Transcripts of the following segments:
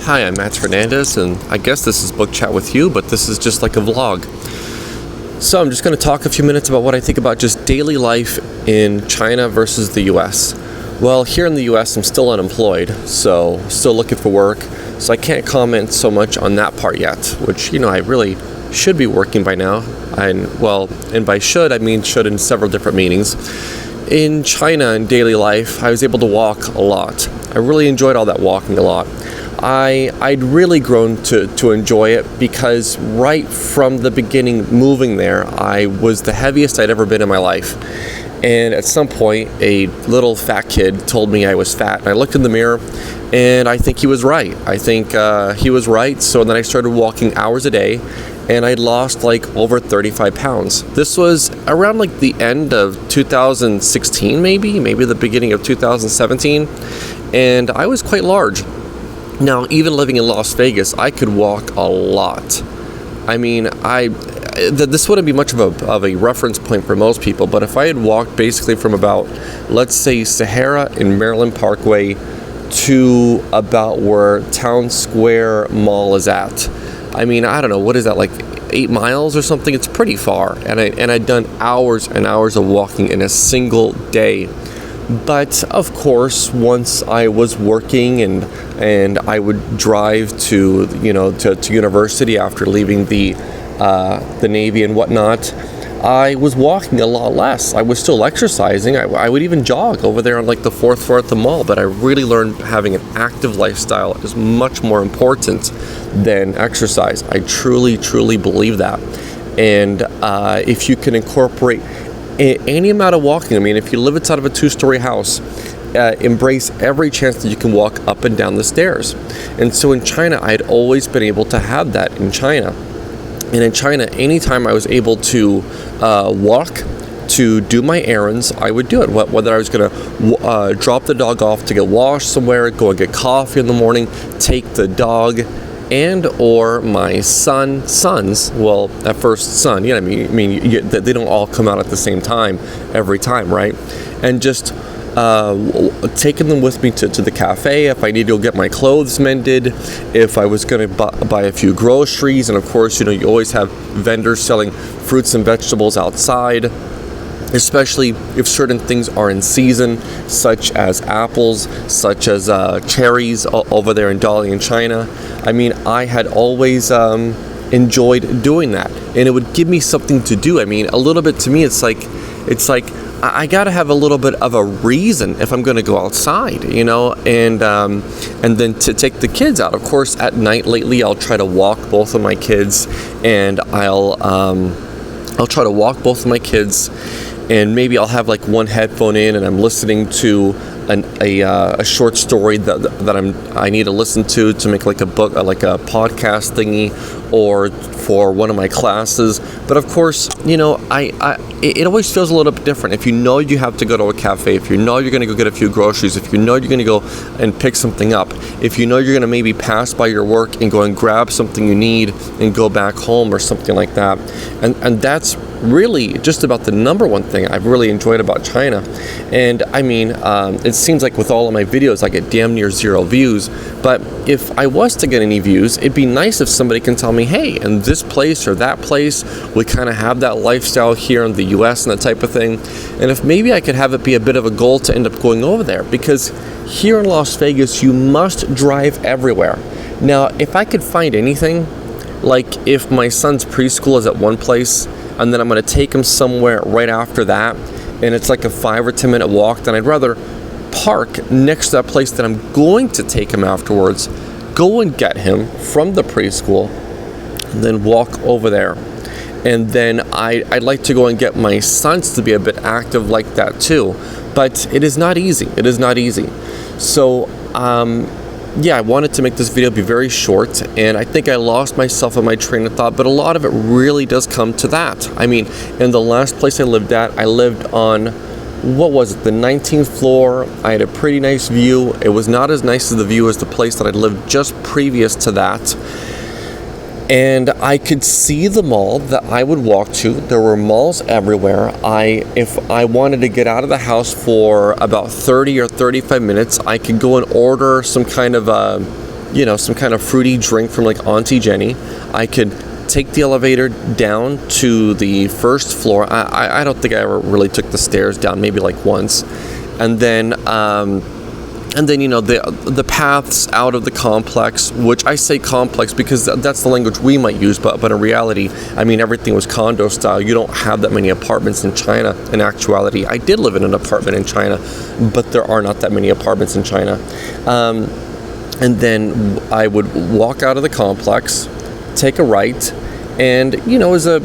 Hi, I'm Matt Hernandez, and I guess this is Book Chat with you, but this is just like a vlog. So I'm just going to talk a few minutes about what I think about just daily life in China versus the US. Well, here in the US, I'm still unemployed, so still looking for work, so I can't comment so much on that part yet, which, I really should be working by now. And by should, I mean should in several different meanings. In China, in daily life, I was able to walk a lot. I really enjoyed all that walking a lot. I'd really grown to enjoy it because right from the beginning moving there, I was the heaviest I'd ever been in my life. And at some point, a little fat kid told me I was fat. And I looked in the mirror, and I think he was right. He was right. So then I started walking hours a day, and I lost over 35 pounds. This was around the end of 2016, maybe the beginning of 2017. And I was quite large. Now, even living in Las Vegas, I could walk a lot. I mean, this wouldn't be much of a reference point for most people, but if I had walked basically from about, let's say, Sahara and Maryland Parkway to about where Town Square Mall is at, I mean, I don't know, what is that, 8 miles or something? It's pretty far, and I'd done hours and hours of walking in a single day. But of course, once I was working and I would drive to university after leaving the Navy and whatnot, I was walking a lot less. I was still exercising. I would even jog over there on the fourth floor at the mall. But I really learned having an active lifestyle is much more important than exercise. I truly, truly believe that. And if you can incorporate any amount of walking, I mean, if you live inside of a 2-story house, embrace every chance that you can walk up and down the stairs. And so in China, I'd always been able to have that in China. And in China, anytime I was able to walk to do my errands, I would do it. Whether I was going to drop the dog off to get washed somewhere, go and get coffee in the morning, take the dog, and or my sons, well, at first son, they don't all come out at the same time every time, right? And just taking them with me to the cafe if I need to go get my clothes mended, if I was going to buy a few groceries, and of course, you always have vendors selling fruits and vegetables outside, especially if certain things are in season, such as apples, such as cherries over there in Dalian, China. I mean, I had always enjoyed doing that, and it would give me something to do. I mean, a little bit to me, it's like I gotta have a little bit of a reason if I'm gonna go outside, and then to take the kids out. Of course, at night lately, I'll try to walk both of my kids, and I'll try to walk both of my kids. And maybe I'll have one headphone in and I'm listening to a short story that I need to listen to make a book, like a podcast thingy, or for one of my classes. But of course, it always feels a little bit different if you have to go to a cafe, if you're going to go get a few groceries, if you're going to go and pick something up, if you're going to maybe pass by your work and go and grab something you need and go back home or something like that. And that's really just about the number one thing I've really enjoyed about China. And I mean, it seems like with all of my videos I get damn near 0 views, but if I was to get any views, it'd be nice if somebody can tell me, hey, in this place or that place, we kind of have that lifestyle here in the US and that type of thing. And if maybe I could have it be a bit of a goal to end up going over there, because here in Las Vegas you must drive everywhere. Now, if I could find anything, if my son's preschool is at one place and then I'm going to take him somewhere right after that, and it's a 5 or 10 minute walk, then I'd rather park next to that place that I'm going to take him afterwards, go and get him from the preschool, and then walk over there. And then I'd like to go and get my sons to be a bit active like that too. But it is not easy. So, I wanted to make this video be very short, and I think I lost myself in my train of thought, but a lot of it really does come to that. I mean, in the last place I lived at, I lived on, the 19th floor. I had a pretty nice view. It was not as nice as the view as the place that I'd lived just previous to that. And I could see the mall that I would walk to. There were malls everywhere. If I wanted to get out of the house for about 30 or 35 minutes, I could go and order some kind of some kind of fruity drink from like Auntie Jenny. I could take the elevator down to the first floor. I don't think I ever really took the stairs down, maybe like once. And then the paths out of the complex, which I say complex because that's the language we might use, but in reality, I mean, everything was condo style. You don't have that many apartments in China. In actuality, I did live in an apartment in China, but there are not that many apartments in China. And then I would walk out of the complex, take a right, and it was a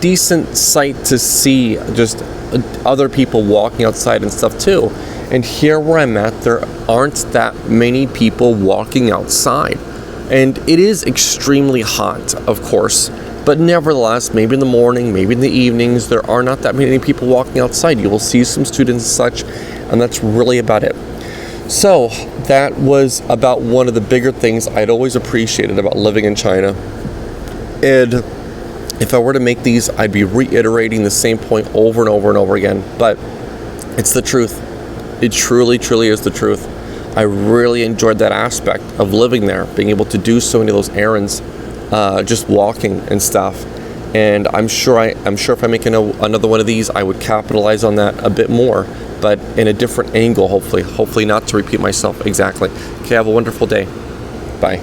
decent sight to see, just other people walking outside and stuff too. And here where I'm at, there aren't that many people walking outside. And it is extremely hot, of course, but nevertheless, maybe in the morning, maybe in the evenings, there are not that many people walking outside. You will see some students and such, and that's really about it. So that was about one of the bigger things I'd always appreciated about living in China. And if I were to make these, I'd be reiterating the same point over and over and over again. But it's the truth. It truly, truly is the truth. I really enjoyed that aspect of living there, being able to do so many of those errands, just walking and stuff. And I'm sure if I make another one of these, I would capitalize on that a bit more, but in a different angle, hopefully not to repeat myself exactly. Okay, have a wonderful day. Bye.